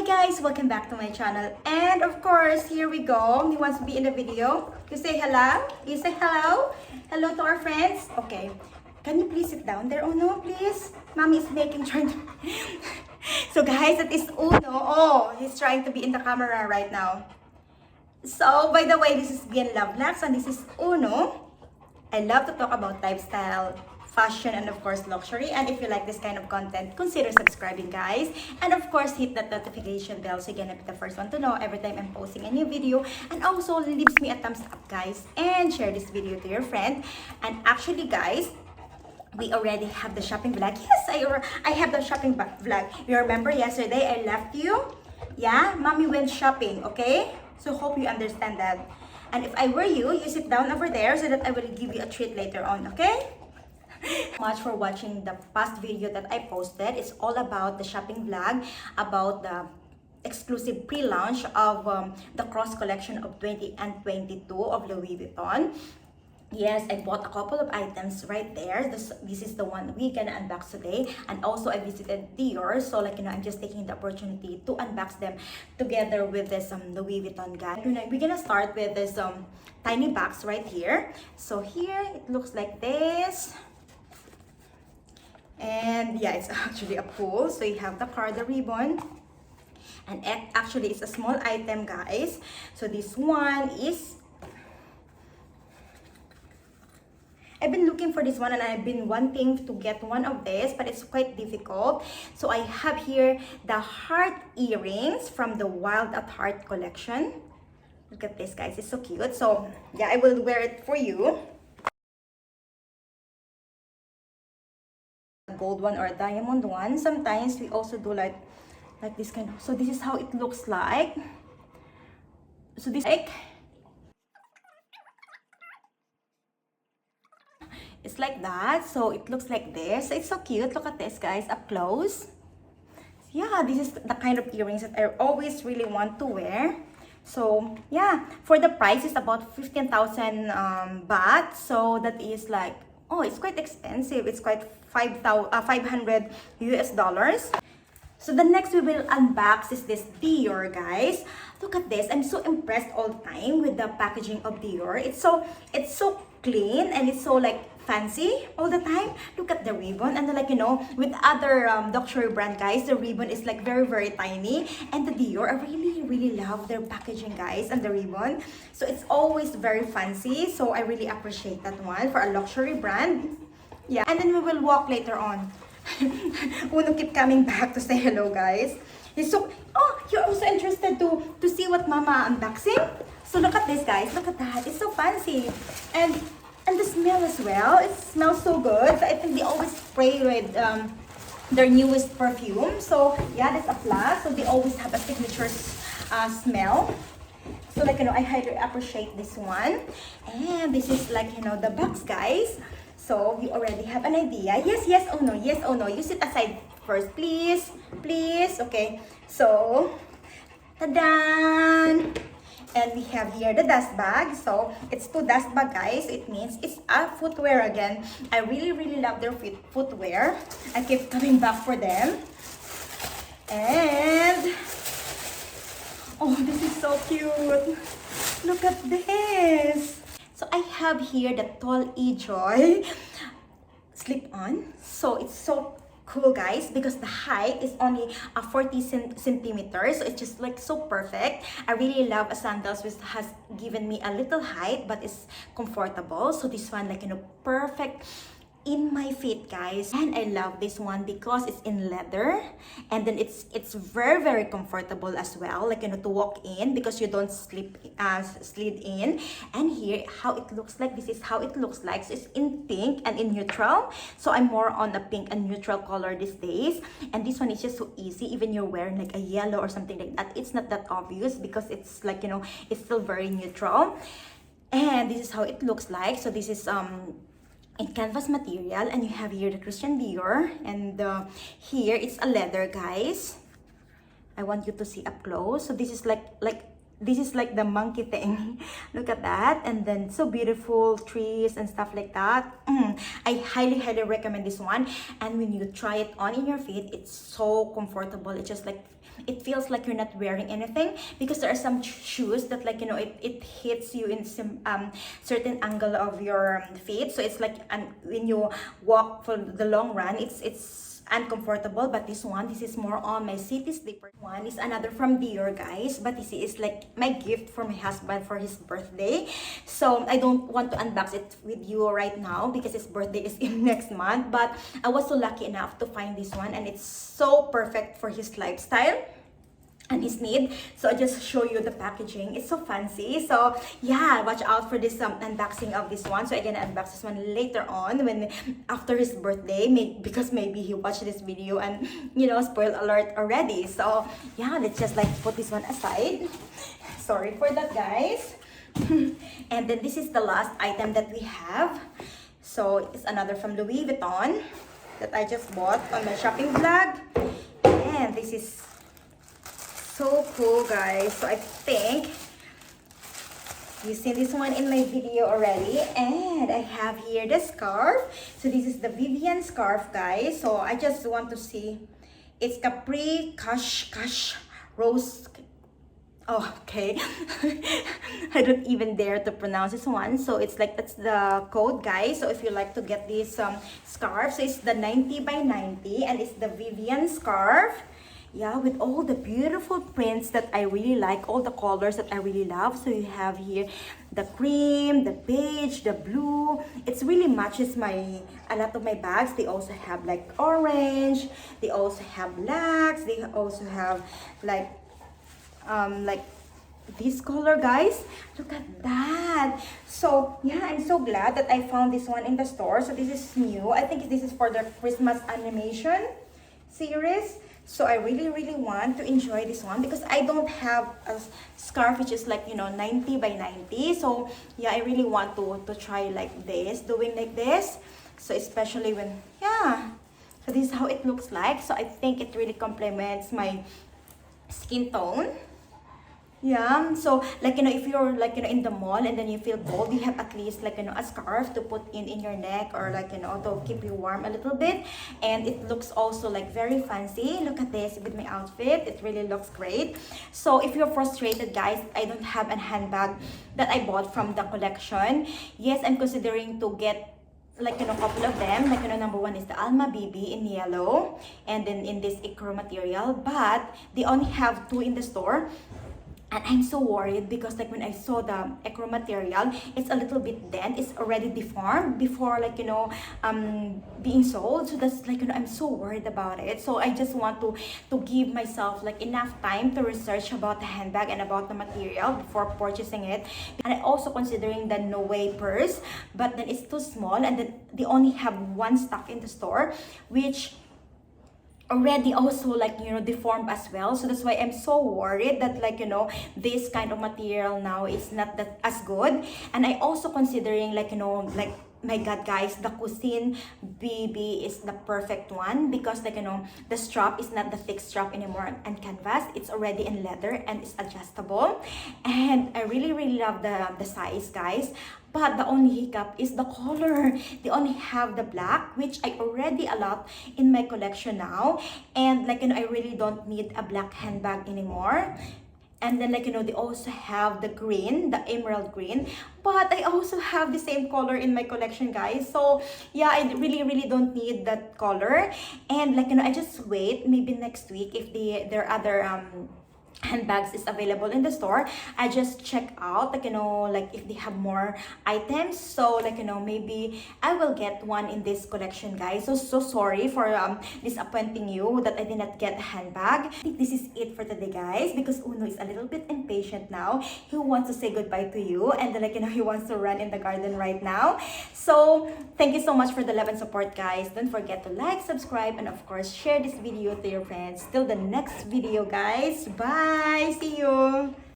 guys, welcome back to my channel. And of course, here we go. Who wants to be in the video? You say hello? You say hello? Hello to our friends? Okay. Can you please sit down there? Oh no, please. Mommy is making sure. So guys, that is Uno. Oh, he's trying to be in the camera right now. So, by the way, this is Bien Love Lax and this is Uno. I love to talk about lifestyle, fashion, and of course luxury. And if you like this kind of content, consider subscribing, guys. And of course, hit that notification bell so you're gonna be the first one to know every time I'm posting a new video. And also leaves me a thumbs up, guys, and share this video to your friend. And actually, guys, we already have the shopping vlog. Yes, I have the shopping vlog. You remember yesterday I left you? Yeah, mommy went shopping, okay? So hope you understand that. And if I were you, you sit down over there so that I will give you a treat later on, okay? Much for watching the past video that I posted. It's all about the shopping vlog, about the exclusive pre-launch of the cross collection of 20 and 22 of Louis Vuitton. Yes, I bought a couple of items right there. This is the one we're gonna unbox today. And also I visited Dior. So I'm just taking the opportunity to unbox them together with this Louis Vuitton guy. We're gonna start with this tiny box right here. So here it looks like this. And yeah, it's actually a pull. So you have the card, the ribbon. And actually it's a small item, guys. So this one is, I've been looking for this one and I've been wanting to get one of this, but it's quite difficult. So I have here the heart earrings from the Wild at Heart collection. Look at this, guys, it's so cute. So yeah, I will wear it for you. A gold one or a diamond one. Sometimes we also do like this kind of, so this is how it looks like. So this it's like that, so it looks like this. So it's so cute. Look at this, guys, up close. Yeah, this is the kind of earrings that I always really want to wear. So yeah, for the price it's about 15,000 baht. So that is like, oh, it's quite expensive. It's quite 500 US dollars. So the next we will unbox is this Dior, guys. Look at this. I'm so impressed all the time with the packaging of Dior. It's so clean and it's so like fancy all the time. Look at the ribbon, and with other luxury brand, guys, the ribbon is like very tiny, and the Dior, I really love their packaging, guys, and the ribbon. So it's always very fancy. So I really appreciate that one for a luxury brand. Yeah, and then we will walk later on. Uno keep coming back to say hello, guys. He's so, oh, you're also interested to see what mama unboxing? So look at this, guys. Look at that. It's so fancy. And the smell as well. It smells so good. So I think they always spray with their newest perfume. So yeah, that's a plus. So they always have a signature smell. So I highly appreciate this one. And this is the box, guys. So you already have an idea. Yes, oh no, yes, oh no. You sit aside first, please. Please. Okay. So, ta-da! And we have here the dust bag. So it's 2 dust bag, guys. It means it's a footwear again. I really love their footwear. I keep coming back for them. And oh, this is so cute. Look at this. So I have here the Tall E-Joy slip-on. So it's so cool, guys, because the height is only 40 centimeters. So it's just so perfect. I really love a sandals which has given me a little height but it's comfortable. So this one perfect in my feet, guys. And I love this one because it's in leather, and then it's very comfortable as well, to walk in because you don't slid in. And here how it looks like, this is how it looks like. So it's in pink and in neutral. So I'm more on a pink and neutral color these days. And this one is just so easy. Even you're wearing a yellow or something like that, it's not that obvious because it's it's still very neutral. And this is how it looks like. So this is in canvas material, and you have here the Christian Dior, and here it's a leather, guys. I want you to see up close. So this is this is like the monkey thing. Look at that. And then so beautiful trees and stuff like that. I highly recommend this one. And when you try it on in your feet, it's so comfortable. It's just it feels like you're not wearing anything, because there are some shoes that like, you know, it hits you in some certain angle of your feet, so it's like, and when you walk for the long run, it's uncomfortable. But this is more on my city slipper. One is another from Dior, guys, but this is like my gift for my husband for his birthday, so I don't want to unbox it with you right now because his birthday is in next month. But I was so lucky enough to find this one, and it's so perfect for his lifestyle and his need. So I just show you the packaging. It's so fancy. So yeah, watch out for this unboxing of this one. So I'm gonna unbox this one later on, when after his birthday, because maybe he watched this video and, you know, spoil alert already. So yeah, let's just like put this one aside. Sorry for that, guys. And then this is the last item that we have. So it's another from Louis Vuitton that I just bought on my shopping vlog, and this is so cool, guys. So I think you've seen this one in my video already, and I have here the scarf. So this is the Vivian scarf, guys. So I just want to see, it's Capri Cash Rose. Oh, okay. I don't even dare to pronounce this one. So it's like, that's the code, guys. So if you like to get this scarf, so it's the 90 by 90, and it's the Vivian scarf. Yeah, with all the beautiful prints that I really like, all the colors that I really love. So you have here the cream, the beige, the blue. It's really matches a lot of my bags. They also have like orange. They also have blacks. They also have like this color, guys. Look at that. So yeah, I'm so glad that I found this one in the store. So this is new. I think this is for the Christmas animation series. So I really want to enjoy this one, because I don't have a scarf which is like, you know, 90 by 90. So yeah, I really want to try like this, doing like this. So especially when, yeah, so this is how it looks like. So I think it really complements my skin tone. Yeah, so like, you know, if you're like, you know, in the mall and then you feel cold, you have at least like, you know, a scarf to put in your neck, or like, you know, to keep you warm a little bit. And it looks also like very fancy. Look at this with my outfit. It really looks great. So if you're frustrated, guys, I don't have a handbag that I bought from the collection. Yes, I'm considering to get like, you know, a couple of them. Like, you know, number one is the Alma BB in yellow, and then in this icro material, but they only have 2 in the store. And I'm so worried because like when I saw the ecru material, it's a little bit dent. It's already deformed before, like, you know, being sold. So that's like, you know, I'm so worried about it. So I just want to give myself like enough time to research about the handbag and about the material before purchasing it. And I also considering the No Way purse, but then it's too small, and then they only have 1 stock in the store, which already also like, you know, deformed as well. So that's why I'm so worried that like, you know, this kind of material now is not that as good. And I also considering like, you know, like, my god, guys, the Cousin BB is the perfect one, because like, you know, the strap is not the thick strap anymore and canvas. It's already in leather and it's adjustable, and I really love the size, guys. But the only hiccup is the color. They only have the black, which I already a lot in my collection now. And like, you know, I really don't need a black handbag anymore. And then like, you know, they also have the green, the emerald green. But I also have the same color in my collection, guys. So yeah, I really don't need that color. And like, you know, I just wait maybe next week if there are other handbags is available in the store. I just check out like, you know, like if they have more items. So like, you know, maybe I will get one in this collection, guys. So sorry for disappointing you that I did not get a handbag. I think this is it for today, guys, because Uno is a little bit impatient now. He wants to say goodbye to you, and then like, you know, he wants to run in the garden right now. So thank you so much for the love and support, guys. Don't forget to like, subscribe, and of course share this video to your friends. Till the next video, guys. Bye. See you.